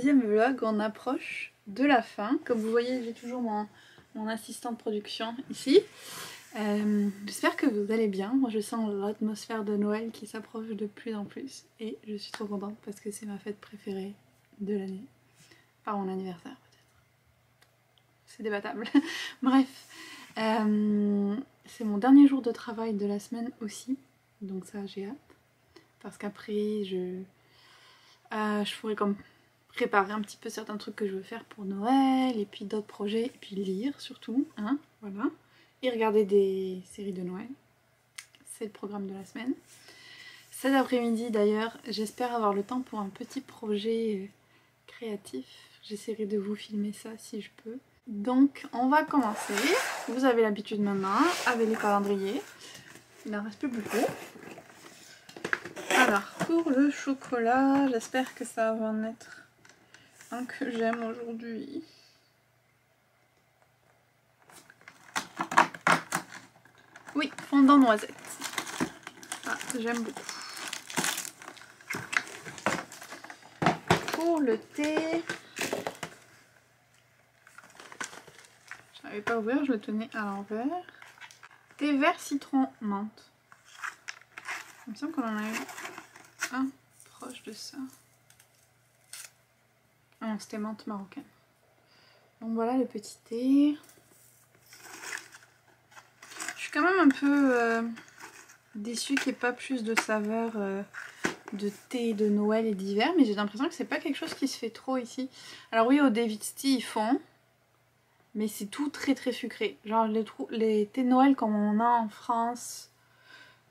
deuxième vlog, on approche de la fin. Comme vous voyez, j'ai toujours mon assistant de production ici. J'espère que vous allez bien. Moi je sens l'atmosphère de Noël qui s'approche de plus en plus et je suis trop contente parce que c'est ma fête préférée de l'année. Par mon anniversaire peut-être. C'est débattable. Bref, c'est mon dernier jour de travail de la semaine aussi. Donc ça j'ai hâte. Parce qu'après je pourrais comme préparer un petit peu certains trucs que je veux faire pour Noël et puis d'autres projets et puis lire surtout, hein, voilà. Et regarder des séries de Noël. C'est le programme de la semaine. Cet après-midi d'ailleurs, j'espère avoir le temps pour un petit projet créatif. J'essaierai de vous filmer ça si je peux. Donc on va commencer. Vous avez l'habitude maintenant avec les calendriers. Il n'en reste plus beaucoup. Alors pour le chocolat, j'espère que ça va en être un que j'aime aujourd'hui. Oui, fondant noisette. Ah, j'aime beaucoup. Pour le thé, je n'arrivais pas à ouvrir, je le tenais à l'envers. Thé vert citron menthe. Il me semble qu'on en a eu un proche de ça. Ah non, c'était menthe marocaine. Donc voilà le petit thé. Je suis quand même un peu déçue qu'il n'y ait pas plus de saveurs de thé de Noël et d'hiver, mais j'ai l'impression que c'est pas quelque chose qui se fait trop ici. Alors oui, au David's Tea ils font, mais c'est tout très très sucré. Genre les thés de Noël comme on a en France,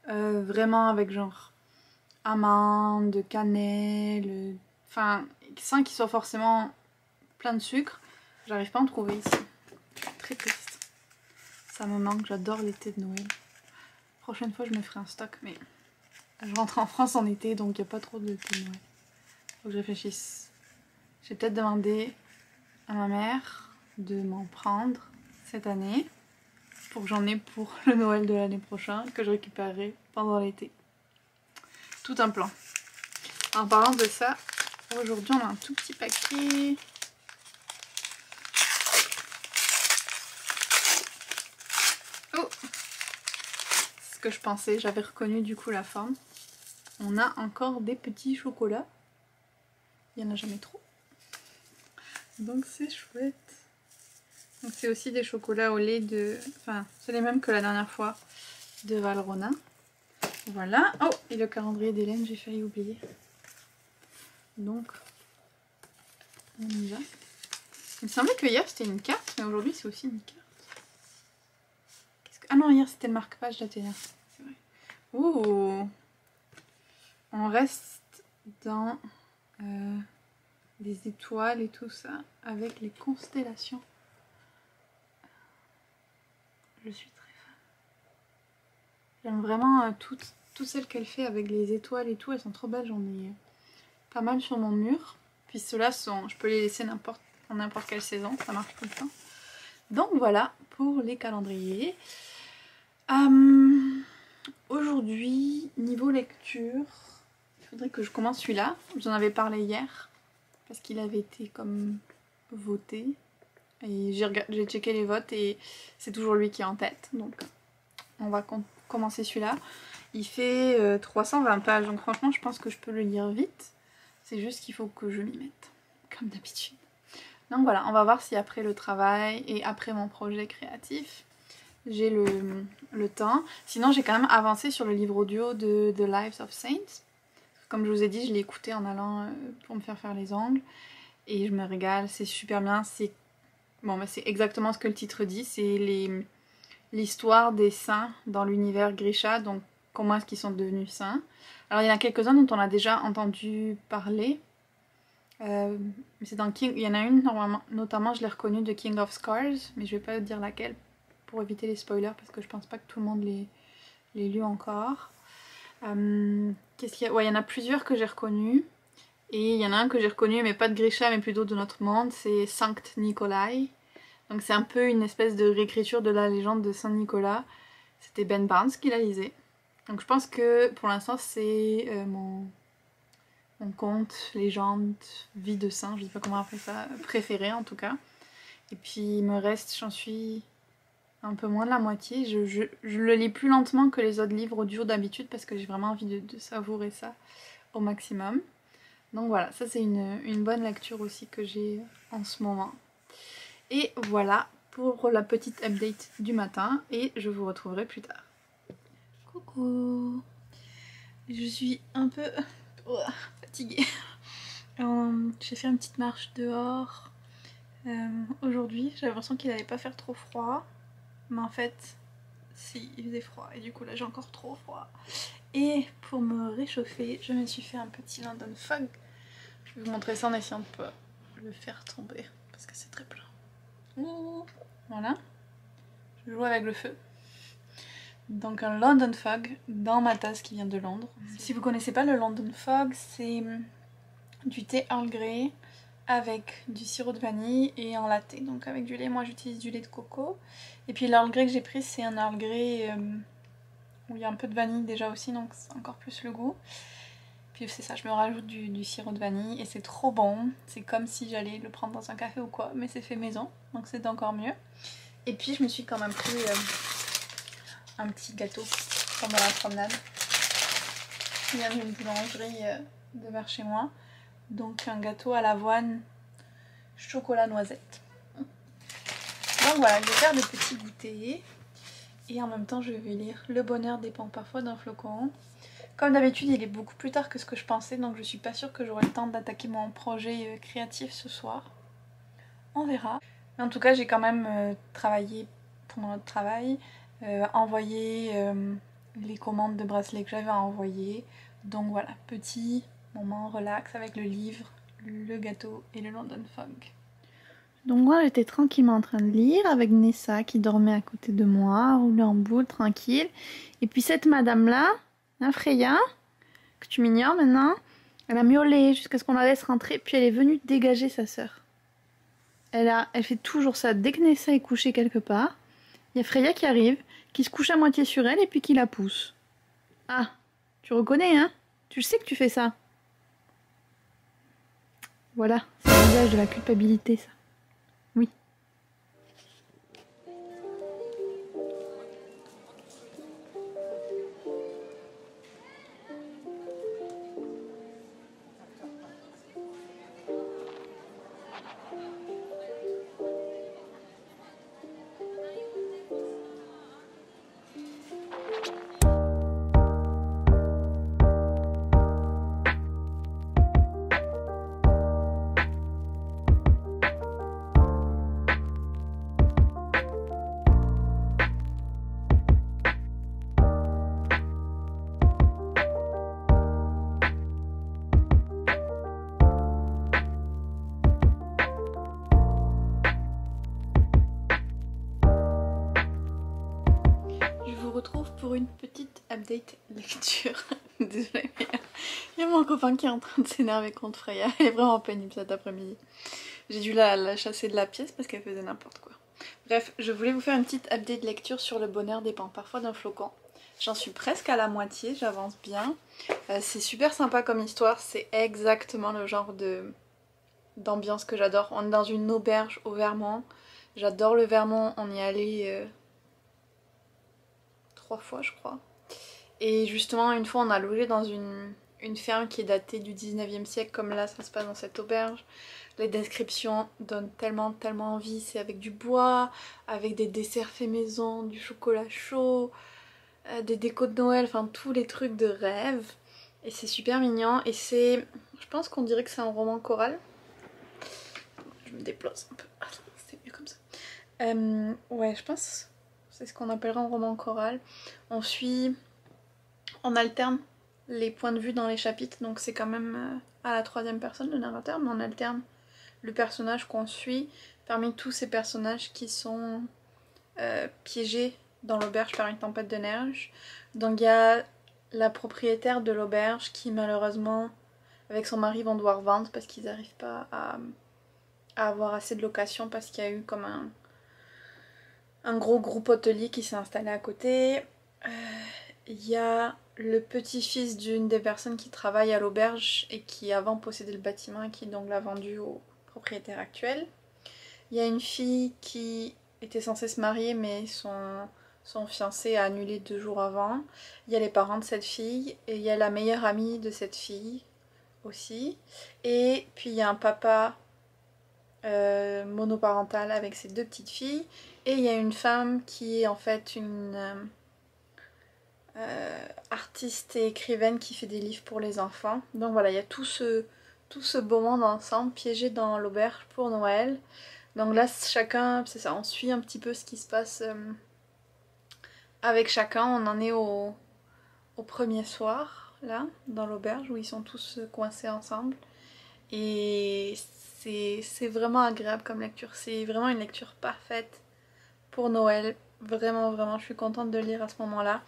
vraiment avec genre amandes, cannelle, enfin sans qu'ils soient forcément plein de sucre, j'arrive pas à en trouver ici. Très triste. Ça me manque, j'adore les thés de Noël. Prochaine fois je me ferai un stock, mais je rentre en France en été donc il n'y a pas trop de thé de Noël. Faut que je réfléchisse. J'ai peut-être demandé à ma mère de m'en prendre cette année pour que j'en ai pour le Noël de l'année prochaine que je récupérerai pendant l'été. Tout un plan. En parlant de ça, aujourd'hui on a un tout petit paquet. Oh, c'est ce que je pensais, j'avais reconnu du coup la forme. On a encore des petits chocolats. Il n'y en a jamais trop. Donc c'est chouette. Donc c'est aussi des chocolats au lait de... Enfin, c'est les mêmes que la dernière fois de Valrhona. Voilà. Oh, et le calendrier d'Hélène, j'ai failli oublier. Donc, on y va. Il me semblait que hier c'était une carte, mais aujourd'hui c'est aussi une carte. Ah non, hier c'était le marque-page d'Athéna. C'est vrai. Ouh. On reste dans les étoiles et tout ça, avec les constellations. Je suis très fan. J'aime vraiment toutes celles qu'elle fait avec les étoiles et tout, elles sont trop belles, j'en ai pas mal sur mon mur. Puis ceux-là sont, je peux les laisser en n'importe quelle saison, ça marche tout le temps. Donc voilà pour les calendriers. Aujourd'hui, niveau lecture, il faudrait que je commence celui-là. Je vous en avais parlé hier, parce qu'il avait été comme voté. Et j'ai checké les votes et c'est toujours lui qui est en tête. Donc on va commencer celui-là. Il fait 320 pages, donc franchement je pense que je peux le lire vite. C'est juste qu'il faut que je m'y mette, comme d'habitude. Donc voilà, on va voir si après le travail et après mon projet créatif, j'ai le temps. Sinon j'ai quand même avancé sur le livre audio de The Lives of Saints. Comme je vous ai dit, je l'ai écouté en allant pour me faire les ongles. Et je me régale, c'est super bien. C'est bon, bah, c'est exactement ce que le titre dit. C'est l'histoire des saints dans l'univers Grisha. Donc comment est-ce qu'ils sont devenus saints. Alors il y en a quelques-uns dont on a déjà entendu parler. Mais c'est dans King. Il y en a une notamment je l'ai reconnue de King of Scars. Mais je vais pas dire laquelle pour éviter les spoilers parce que je pense pas que tout le monde les lu encore. Qu'est-ce qu'il y a? Ouais, il y en a plusieurs que j'ai reconnus. Et il y en a un que j'ai reconnu, mais pas de Grisha, mais plutôt de notre monde, c'est Sankt Nikolai. Donc c'est un peu une espèce de réécriture de la légende de Saint Nicolas. C'était Ben Barnes qui la lisait. Donc je pense que pour l'instant c'est conte, légende, vie de saint, je sais pas comment appeler ça, préféré en tout cas. Et puis il me reste, j'en suis un peu moins de la moitié. Je le lis plus lentement que les autres livres audio d'habitude parce que j'ai vraiment envie de savourer ça au maximum. Donc voilà, ça c'est une bonne lecture aussi que j'ai en ce moment. Et voilà pour la petite update du matin et je vous retrouverai plus tard. Coucou! Je suis un peu fatiguée. J'ai fait une petite marche dehors. Aujourd'hui, j'ai l'impression qu'il n'allait pas faire trop froid. Mais en fait, si, il faisait froid. Et du coup là j'ai encore trop froid. Et pour me réchauffer, je me suis fait un petit London Fog. Je vais vous montrer ça en essayant de pas le faire tomber. Parce que c'est très plat. Ouh, voilà. Je joue avec le feu. Donc un London Fog dans ma tasse qui vient de Londres. Si vous connaissez pas le London Fog, c'est du thé Earl Grey avec du sirop de vanille et en latte. Donc avec du lait, moi j'utilise du lait de coco. Et puis l'Earl Grey que j'ai pris, c'est un Earl Grey où il y a un peu de vanille déjà aussi, donc c'est encore plus le goût. Puis c'est ça, je me rajoute du sirop de vanille et c'est trop bon. C'est comme si j'allais le prendre dans un café ou quoi, mais c'est fait maison, donc c'est encore mieux. Et puis je me suis quand même pris un petit gâteau pendant la promenade. Il vient d'une boulangerie de vers chez moi. Donc un gâteau à l'avoine, chocolat noisette. Donc voilà, je vais faire des petits goûters. Et en même temps je vais lire Le bonheur dépend parfois d'un flocon. Comme d'habitude il est beaucoup plus tard que ce que je pensais, donc je suis pas sûre que j'aurai le temps d'attaquer mon projet créatif ce soir. On verra. Mais en tout cas j'ai quand même travaillé pendant le travail, envoyé les commandes de bracelets que j'avais à envoyer. Donc voilà, petit moment relax avec le livre, le gâteau et le London Fog. Donc moi j'étais tranquillement en train de lire avec Nessa qui dormait à côté de moi, roulée en boule, tranquille. Et puis cette madame là, hein, Freya, que tu m'ignores maintenant, elle a miaulé jusqu'à ce qu'on la laisse rentrer, puis elle est venue dégager sa sœur. Elle fait toujours ça, dès que Nessa est couchée quelque part, il y a Freya qui arrive, qui se couche à moitié sur elle et puis qui la pousse. Ah, tu reconnais hein? Tu sais que tu fais ça. Voilà, c'est le visage de la culpabilité ça. Oui. Retrouve pour une petite update lecture. Désolée, mais il y a mon copain qui est en train de s'énerver contre Freya. Elle est vraiment pénible cet après-midi. J'ai dû la chasser de la pièce parce qu'elle faisait n'importe quoi. Bref, je voulais vous faire une petite update lecture sur Le bonheur dépend parfois d'un flocon. J'en suis presque à la moitié, j'avance bien. C'est super sympa comme histoire, c'est exactement le genre d'ambiance que j'adore. On est dans une auberge au Vermont. J'adore le Vermont, on y est allé 3 fois je crois. Et justement une fois on a logé dans une ferme qui est datée du 19e siècle comme là ça se passe dans cette auberge. Les descriptions donnent tellement envie, c'est avec du bois, avec des desserts faits maison, du chocolat chaud, des décos de Noël, enfin tous les trucs de rêve. Et c'est super mignon et c'est... Je pense qu'on dirait que c'est un roman choral. Je me déplace un peu, ah, c'est mieux comme ça. Ouais je pense... C'est ce qu'on appellerait un roman choral. On alterne les points de vue dans les chapitres, donc c'est quand même à la 3e personne le narrateur, mais on alterne le personnage qu'on suit parmi tous ces personnages qui sont piégés dans l'auberge par une tempête de neige. Donc il y a la propriétaire de l'auberge qui malheureusement avec son mari vont devoir vendre parce qu'ils n'arrivent pas à avoir assez de location parce qu'il y a eu comme un gros groupe hôtelier qui s'est installé à côté. Il y a le petit-fils d'une des personnes qui travaille à l'auberge et qui avant possédait le bâtiment et qui donc l'a vendu au propriétaire actuel. Il y a une fille qui était censée se marier mais son fiancé a annulé 2 jours avant. Il y a les parents de cette fille et il y a la meilleure amie de cette fille aussi. Et puis il y a un papa monoparental avec ses 2 petites filles. Et il y a une femme qui est en fait une artiste et écrivaine qui fait des livres pour les enfants. Donc voilà, il y a tout ce beau monde ensemble piégé dans l'auberge pour Noël. Donc là, chacun, c'est ça, on suit un petit peu ce qui se passe avec chacun. On en est au premier soir, là, dans l'auberge, où ils sont tous coincés ensemble. Et c'est vraiment agréable comme lecture. C'est vraiment une lecture parfaite pour Noël. Vraiment, vraiment, je suis contente de le lire à ce moment-là.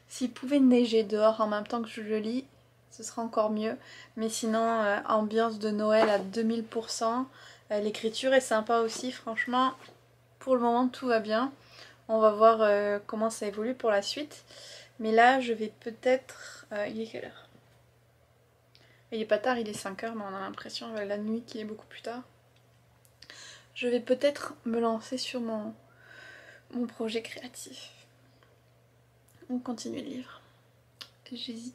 S'il pouvait neiger dehors en même temps que je le lis, ce serait encore mieux. Mais sinon, ambiance de Noël à 2000%. L'écriture est sympa aussi, franchement. Pour le moment, tout va bien. On va voir comment ça évolue pour la suite. Mais là, je vais peut-être... il est quelle heure? Il est pas tard, il est 5 heures, mais on a l'impression la nuit qu'il est beaucoup plus tard. Je vais peut-être me lancer sur mon projet créatif. On continue le livre. J'hésite.